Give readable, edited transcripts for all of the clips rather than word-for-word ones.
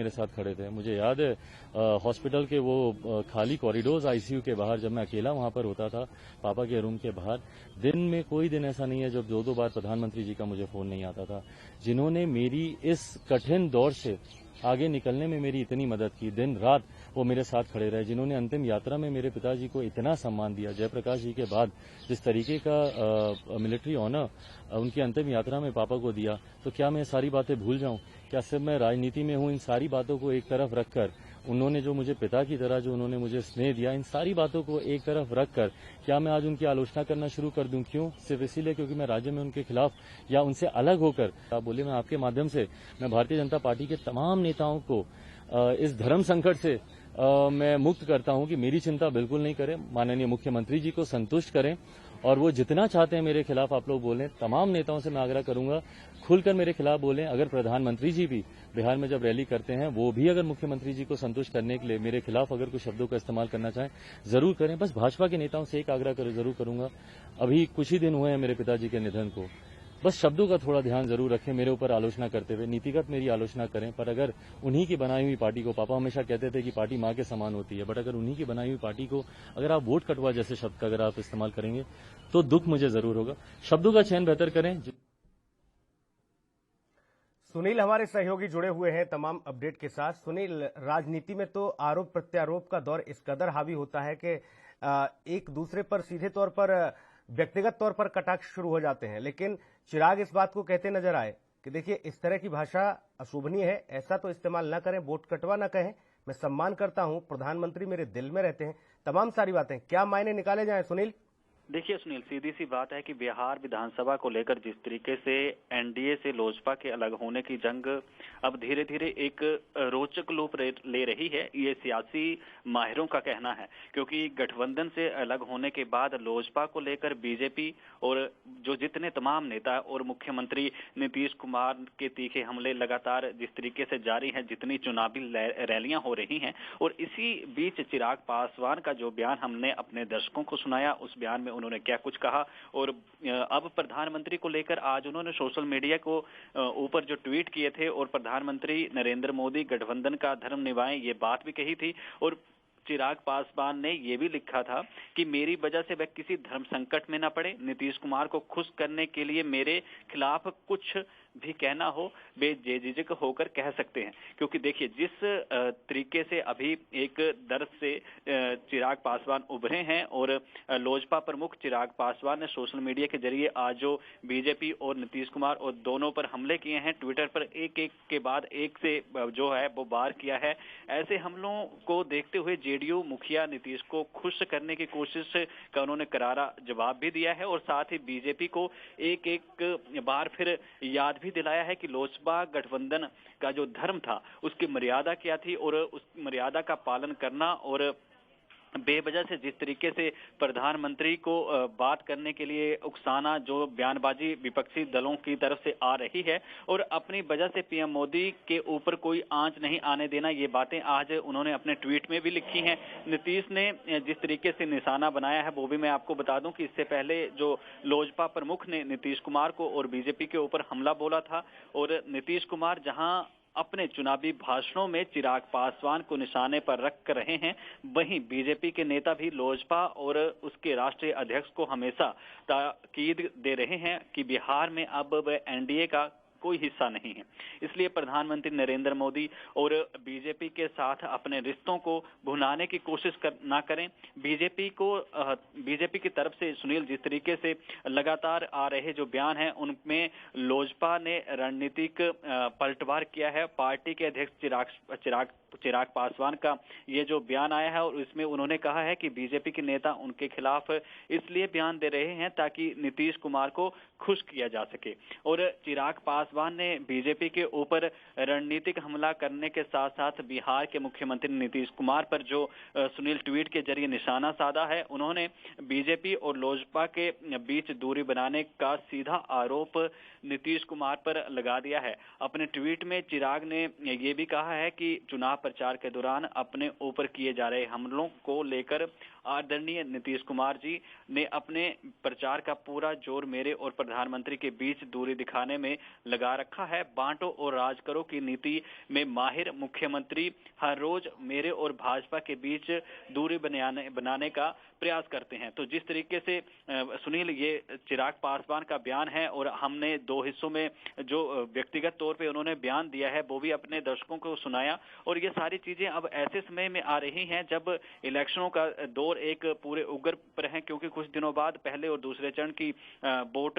मेरे साथ खड़े थे। मुझे याद है हॉस्पिटल के वो खाली कॉरिडोर्स आईसीयू के बाहर जब मैं अकेला वहां पर होता था पापा के रूम के बाहर, दिन में कोई दिन ऐसा नहीं है जब दो दो बार प्रधानमंत्री जी का मुझे फोन नहीं आता था, जिन्होंने मेरी इस कठिन दौर से आगे निकलने में मेरी इतनी मदद की। दिन रात वो मेरे साथ खड़े रहे, जिन्होंने अंतिम यात्रा में मेरे पिताजी को इतना सम्मान दिया। जयप्रकाश जी के बाद जिस तरीके का मिलिट्री ऑनर उनकी अंतिम यात्रा में पापा को दिया, तो क्या मैं सारी बातें भूल जाऊं? क्या सिर्फ मैं राजनीति में हूं? इन सारी बातों को एक तरफ रखकर उन्होंने जो मुझे पिता की तरह जो उन्होंने मुझे स्नेह दिया, इन सारी बातों को एक तरफ रखकर क्या मैं आज उनकी आलोचना करना शुरू कर दूं? क्यों? सिर्फ इसीलिए क्योंकि मैं राज्य में उनके खिलाफ या उनसे अलग होकर आप बोले। मैं आपके माध्यम से मैं भारतीय जनता पार्टी के तमाम नेताओं को इस धर्म संकट से मैं मुक्त करता हूं कि मेरी चिंता बिल्कुल नहीं करें, माननीय मुख्यमंत्री जी को संतुष्ट करें और वो जितना चाहते हैं मेरे खिलाफ आप लोग बोलें। तमाम नेताओं से मैं आग्रह करूंगा खुलकर मेरे खिलाफ बोलें। अगर प्रधानमंत्री जी भी बिहार में जब रैली करते हैं वो भी अगर मुख्यमंत्री जी को संतुष्ट करने के लिए मेरे खिलाफ अगर कुछ शब्दों का इस्तेमाल करना चाहें जरूर करें। बस भाजपा के नेताओं से एक आग्रह जरूर करूंगा, अभी कुछ ही दिन हुए हैं मेरे पिताजी के निधन को, बस शब्दों का थोड़ा ध्यान जरूर रखें मेरे ऊपर आलोचना करते हुए। नीतिगत मेरी आलोचना करें, पर अगर उन्हीं की बनाई हुई पार्टी को, पापा हमेशा कहते थे कि पार्टी मां के समान होती है, बट अगर उन्हीं की बनाई हुई पार्टी को अगर आप वोट कटवा जैसे शब्द का अगर आप इस्तेमाल करेंगे तो दुख मुझे जरूर होगा। शब्दों का चयन बेहतर करें। सुनील हमारे सहयोगी जुड़े हुए हैं तमाम अपडेट के साथ। सुनील, राजनीति में तो आरोप प्रत्यारोप का दौर इस कदर हावी होता है कि एक दूसरे पर सीधे तौर पर व्यक्तिगत तौर पर कटाक्ष शुरू हो जाते हैं, लेकिन चिराग इस बात को कहते नजर आए कि देखिए इस तरह की भाषा अशोभनीय है, ऐसा तो इस्तेमाल न करें, वोट कटवा न कहें, मैं सम्मान करता हूं, प्रधानमंत्री मेरे दिल में रहते हैं, तमाम सारी बातें क्या मायने निकाले जाएं सुनील? देखिए सुनील, सीधी सी बात है कि बिहार विधानसभा को लेकर जिस तरीके से एनडीए से लोजपा के अलग होने की जंग अब धीरे धीरे एक रोचक रूप ले रही है, ये सियासी माहिरों का कहना है। क्योंकि गठबंधन से अलग होने के बाद लोजपा को लेकर बीजेपी और जो जितने तमाम नेता और मुख्यमंत्री नीतीश कुमार के तीखे हमले लगातार जिस तरीके से जारी हैं, जितनी चुनावी रैलियां हो रही हैं, और इसी बीच चिराग पासवान का जो बयान हमने अपने दर्शकों को सुनाया, उस बयान में उन्होंने क्या कुछ कहा और अब प्रधानमंत्री को लेकर आज उन्होंने सोशल मीडिया को ऊपर जो ट्वीट किए थे और प्रधानमंत्री नरेंद्र मोदी गठबंधन का धर्म निभाएं, ये बात भी कही थी। और चिराग पासवान ने यह भी लिखा था कि मेरी वजह से वह किसी धर्म संकट में न पड़े, नीतीश कुमार को खुश करने के लिए मेरे खिलाफ कुछ भी कहना हो वे बेझिझक होकर कह सकते हैं। क्योंकि देखिए जिस तरीके से अभी एक दर्द से चिराग पासवान उभरे हैं और लोजपा प्रमुख चिराग पासवान ने सोशल मीडिया के जरिए आज जो बीजेपी और नीतीश कुमार और दोनों पर हमले किए हैं, ट्विटर पर एक एक के बाद एक से जो है वो वार किया है, ऐसे हमलों को देखते हुए जेडीयू मुखिया नीतीश को खुश करने की कोशिश का उन्होंने करारा जवाब भी दिया है और साथ ही बीजेपी को एक एक बार फिर याद भी दिलाया है कि लोजपा गठबंधन का जो धर्म था उसकी मर्यादा क्या थी और उस मर्यादा का पालन करना और बेवजह से जिस तरीके से प्रधानमंत्री को बात करने के लिए उकसाना, जो बयानबाजी विपक्षी दलों की तरफ से आ रही है और अपनी वजह से पीएम मोदी के ऊपर कोई आंच नहीं आने देना, ये बातें आज उन्होंने अपने ट्वीट में भी लिखी हैं। नीतीश ने जिस तरीके से निशाना बनाया है वो भी मैं आपको बता दूं कि इससे पहले जो लोजपा प्रमुख ने नीतीश कुमार को और बीजेपी के ऊपर हमला बोला था और नीतीश कुमार जहां अपने चुनावी भाषणों में चिराग पासवान को निशाने पर रख रहे हैं, वहीं बीजेपी के नेता भी लोजपा और उसके राष्ट्रीय अध्यक्ष को हमेशा ताकीद दे रहे हैं कि बिहार में अब वह एनडीए का कोई हिस्सा नहीं है। इसलिए प्रधानमंत्री नरेंद्र मोदी और बीजेपी के साथ अपने रिश्तों को भुनाने की कोशिश ना करें। बीजेपी की तरफ से सुनील जिस तरीके से लगातार आ रहे जो बयान हैं उनमें लोजपा ने रणनीतिक पलटवार किया है। पार्टी के अध्यक्ष चिराग पासवान का ये जो बयान आया है और इसमें उन्होंने कहा है कि बीजेपी के नेता उनके खिलाफ इसलिए बयान दे रहे हैं ताकि नीतीश कुमार को खुश किया जा सके। और चिराग पासवान ने बीजेपी के ऊपर रणनीतिक हमला करने के साथ साथ बिहार के मुख्यमंत्री नीतीश कुमार पर जो सुनील ट्वीट के जरिए निशाना साधा है, उन्होंने बीजेपी और लोजपा के बीच दूरी बनाने का सीधा आरोप नीतीश कुमार पर लगा दिया है। अपने ट्वीट में चिराग ने ये भी कहा है कि चुनाव प्रचार के दौरान अपने ऊपर किए जा रहे हमलों को लेकर आदरणीय नीतीश कुमार जी ने अपने प्रचार का पूरा जोर मेरे और प्रधानमंत्री के बीच दूरी दिखाने में लगा रखा है। बांटो और राज करो की नीति में माहिर मुख्यमंत्री हर रोज मेरे और भाजपा के बीच दूरी बनाने का प्रयास करते हैं। तो जिस तरीके से सुनील, ये चिराग पासवान का बयान है और हमने दो हिस्सों में जो व्यक्तिगत तौर पे उन्होंने बयान दिया है वो भी अपने दर्शकों को सुनाया, और ये सारी चीजें अब ऐसे समय में आ रही हैं जब इलेक्शनों का दौर एक पूरे उग्र पर है, क्योंकि कुछ दिनों बाद पहले और दूसरे चरण की वोट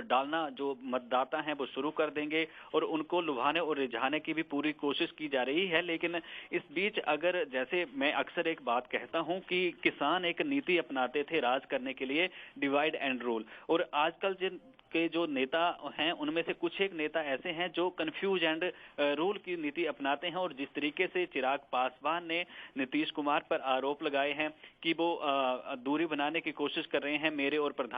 डालना जो मतदाता हैं वो शुरू कर देंगे और उनको लुभाने और रिझाने की भी पूरी कोशिश की जा रही है। लेकिन इस बीच अगर, जैसे मैं अक्सर एक बात कहता हूं कि किसान एक नीति अपनाते थे राज करने के लिए, डिवाइड एंड रूल, और आजकल जिन के जो नेता हैं उनमें से कुछ एक नेता ऐसे हैं जो कंफ्यूज एंड रूल की नीति अपनाते हैं। और जिस तरीके से चिराग पासवान ने नीतीश कुमार पर आरोप लगाए हैं कि वो दूरी बनाने की कोशिश कर रहे हैं मेरे और प्रधान